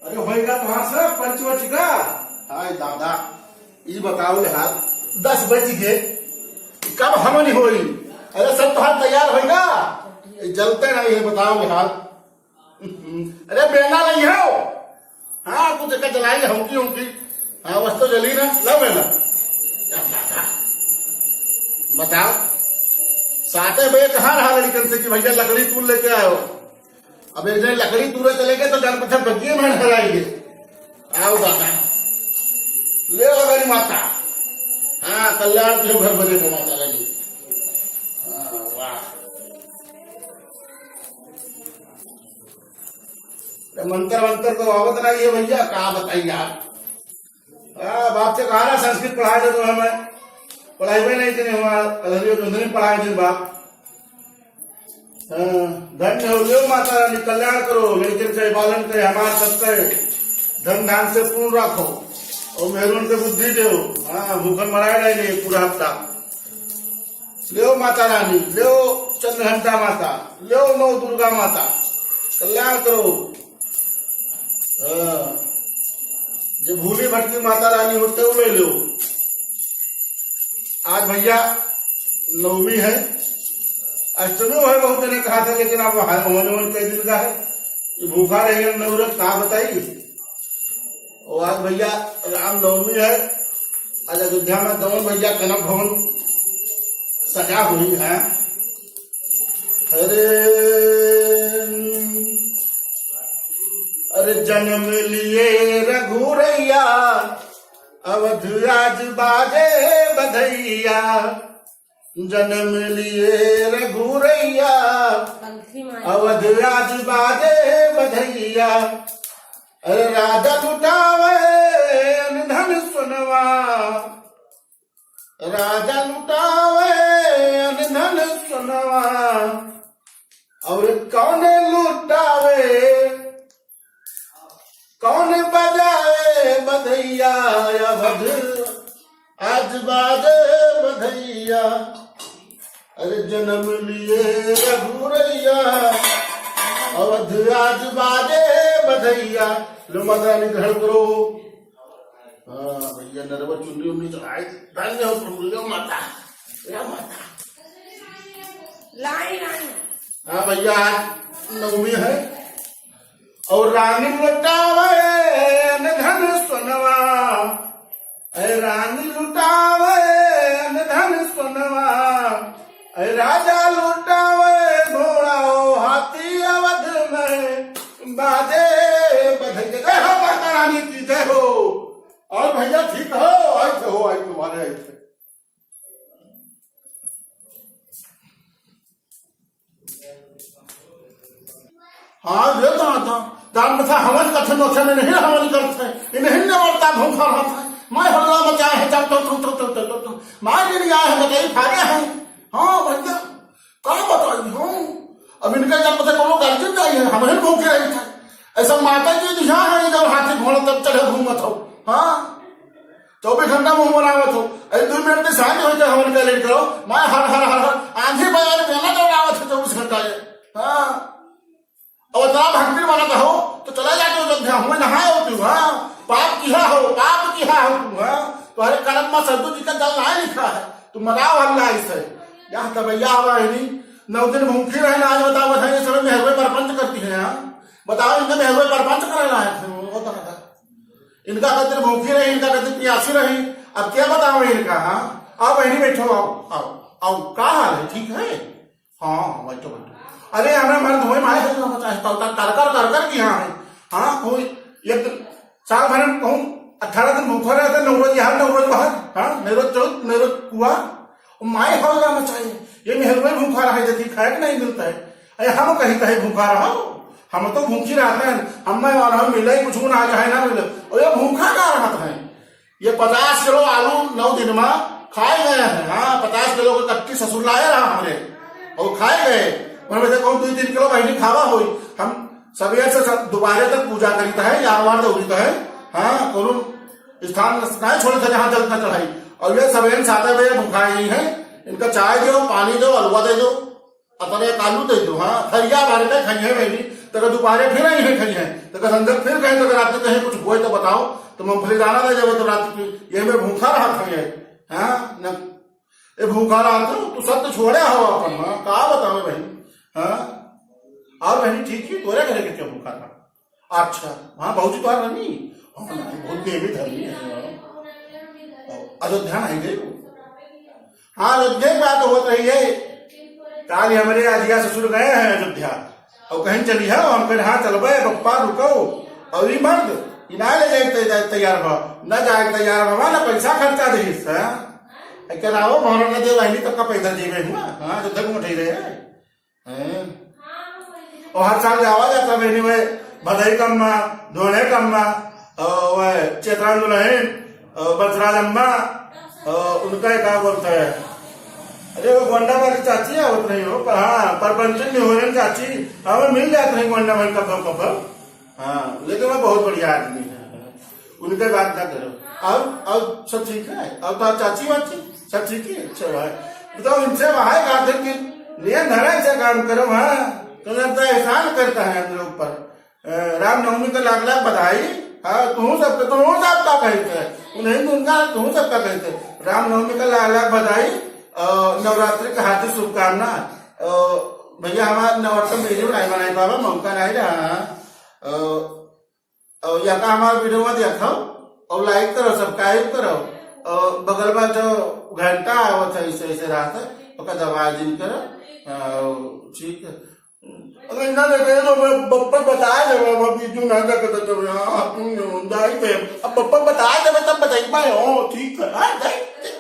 अरे होएगा तो हाँ सर पंच वच का। हाय दादा ये बताओ हाल 10 बज गए कब हमनी होई। अरे सब तो हाथ तैयार होएगा जलते नहीं है बताओ हाल। अरे बेना नहीं हो हाँ कुछ जगह जलाई हमकी हमकी हाँ वस्तु जली ना लो बेना बताओ साते बजे कहाँ रहा लड़कन से कि भैया लकड़ी तूल लेके आयो। अब एक दिन लकड़ी तूले चले गए तो जान पत्थर बगिए में हराएंगे। आओ दादा ले मेरी माता हाँ कल्याण के घर भरे को माता लगी। वाह मंत्र मंत्र तो आवत नहीं है भैया कहा बताइए आप। बाप से कहा ना संस्कृत पढ़ाए थे तो हमें पढ़ाई में नहीं थे हमारा पढ़ाए थे बाप। धन्य हो लो माता रानी कल्याण करो लेकिन कहे पालन करे हमारा सबके धन धान से पूर्ण रखो और मेहरून के बुद्धि दो। हाँ भूखन मराए नहीं पूरा हफ्ता ले माता रानी ले चंद्रघंटा माता ले नौ दुर्गा माता कल्याण करो। जो भूली भटकी माता रानी होते हुए लो। आज भैया नवमी है अष्टमी है बहुत ने कहा था लेकिन अब हवन कई दिन का है ये भूखा रहेगा नवरत कहा बताइए। और आज भैया राम नवमी है आज अयोध्या में दमन भैया कनक भवन सजा हुई है। अरे जन्म लिए रघुरैया अवध आज बाजे बधैया। जन्म लिए रघुरैया अवध आज बाजे बधैया। अरे राजा लुटावे धन सुनवा राजा लुटावे धन सुनवा। और कौन लुटावे कौन बजाए बधैया अवध आज बाजे बधैया। अरे जन्म लिए रघुरैया अवध आज बाजे बधैया। लो माता रानी ग्रहण करो। हाँ भैया नरवर चुनरी उन्नी चढ़ाए धन्य हो तुम लो माता या माता लाई रानी। हाँ भैया आज नवमी है और रानी लुटावे धन सुनवा। अरे रानी लुटावे धन सुनवा। अरे राजा लुटावे घोड़ा हाथी अवध में बाजे बधैया। जय हो माता रानी की जय हो। और भैया ठीक हो ऐसे हो आई तुम्हारे ऐसे। हाँ ये तो आता दान बता हवन कथन नोखे में नहीं हवन करते इन्हें न मरता भूखा रहता है। मैं हल्ला मचाए है जब तो मार नहीं आए हैं बताइए फागे हैं। हाँ भैया कहा बताइए हूँ अब इनके जब पता कोनो गलती नहीं है हमें भूखे रही थे ऐसा माता जी दिशा है जब हाथी घोड़ा तब चढ़े घूमत हो। हाँ 24 घंटा मुंह बनावत हो अरे 2 मिनट की शांति हो जाए हवन का लेट करो। मैं हर हर हर हर आंधी बजाय मेला दौड़ावत है 24 घंटा। हाँ और इतना भक्ति वाला कहो तो चला जाते हो अयोध्या हमें नहाए हो तू। हाँ पाप किया हो तू। हाँ तुम्हारे कलम में सद्दू जी का जल नहीं लिखा है तुम मनाओ हल्ला इससे यहाँ तबैया हवा है नहीं 9 दिन भूखी रहना। आज बताओ बताइए समय मेहरवे परपंच करती है। यहाँ बताओ इनका मेहरवे परपंच करेला है इनका कहते भूखी रही इनका कहते प्यासी रही। अब क्या बताओ इनका। हाँ आओ बहनी बैठो आओ आओ आओ क्या हाल है ठीक है। हाँ बैठो बैठो। अरे हमें मर्द हुए मारे कर कर की यहाँ है। हाँ कोई एक साल भर में कहूँ 18 दिन भूखा रहता 9 रोज यहाँ 9 रोज बाहर। हाँ 9 रोज चौथ 9 रोज कुआ माए हौला मचाए ये मेहरवे भूखा रहा है खाए नहीं मिलता है। अरे हम कहीं कहीं भूखा रहा हम तो भूखी रहते हैं हमें मिले कुछ ना चाहे ना मिले और ये भूखा का रहता है। ये 50 किलो आलू 9 दिन में खाए गए हैं। हाँ 50 किलो का कट्टी ससुर लाए रहा हमने और खाए गए। उन्होंने कौन 2-3 किलो बहनी खावा हो हम सवेर से दोबारे तक पूजा करीता है यारवार दौड़ता है। हाँ कोनो स्थान नहीं छोड़े थे जहाँ जल चढ़ाई और ये सवेरे 7 बजे भूखाई है। इनका चाय दो पानी दो हलवा दे दो अपने एक आलू दे दो। हाँ थरिया भर के खाइए बहनी तो दोपहर फिर आई है खड़ी है तो अंदर फिर कहीं तो रात कहीं कुछ हुए तो बताओ तो मूंगफली दाना दे जब तो रात की ये मैं भूखा रहा था ये हाँ न ये भूखा रहा था तू सब तो छोड़े हो अपन कहा बताओ बहन हाँ और बहनी ठीक ही तोरे घरे के क्या भूखा था अच्छा हाँ भाजी तो रही बहुत देवी धर्मी है अयोध्या नहीं गई हाँ अयोध्या की बात होत रही है काल हमारे आजिया ससुर गए हैं अयोध्या और कहीं चली है हम कहीं हाँ चलबे पप्पा रुको और ये मर्द इना ले जाए तैयार भा न जाए तैयार भा ना पैसा खर्चा दे क्या रावो मोहर न दे वही तक का पैसा देवे हुआ हाँ जो तक उठे रहे और हर साल जावा जाता बहनी में बधाई कम्मा धोने कम्मा वह चेतरान दुल्हन बसराज अम्मा उनका क्या बोलता है अरे वो गोंडा वाली चाची है उतना ही हो पर हाँ परपंचन में हो रही चाची हमें मिल जाते हैं गोंडा वाली कब हाँ लेकिन वो बहुत बढ़िया आदमी है उनके बात ना करो और सब ठीक है और तो चाची वाची सब ठीक है अच्छा भाई बताओ इनसे वहां गार्डन की नियम धरा से काम करो हाँ तो एहसान करता है हम लोग पर रामनवमी का लाख लाख बधाई हाँ तू सबका कहते हैं उन्हें उनका तू सबका कहते रामनवमी का लाख लाख बधाई नवरात्रि का हार्दिक शुभकामना भैया हमारा नवरात्र वीडियो नहीं बनाई बाबा मौका नहीं रहा या का हमारा वीडियो में देखो और लाइक करो सब्सक्राइब करो और बगल में जो घंटा आवत है ऐसे रात है दबा दिन करो ठीक है अगर ना देखे तो मैं बप्पा बताया जब वीडियो ना देखे तो जब अब बप्पा बताया जब तब बताई पाए ठीक है